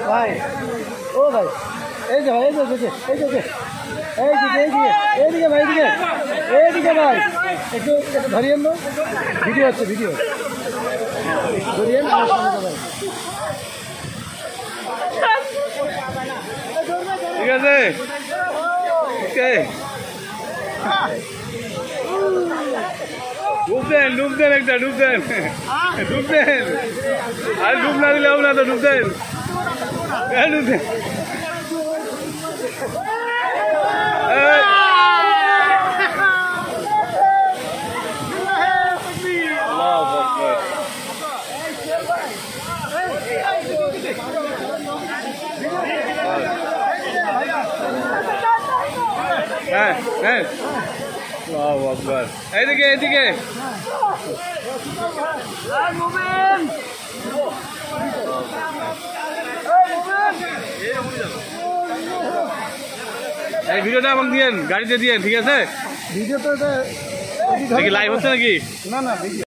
ভাই ও ভাই এই যে ভাই এইদিকে ভাই এইদিকে ভাই একটু ধরিয়েন না ভিডিও হচ্ছে ভিডিও ধরিয়েন ভাই ঠিক আছে ডুব দেন একটা ডুব দেন আর ডুব না দিলে হবে না তো ডুব দেন এইদিকে এই ভিডিওটা আমাকে দিয়েন গাড়িতে দিয়েন ঠিক আছে ভিডিও তো লাইভ হচ্ছে নাকি না ভিডিও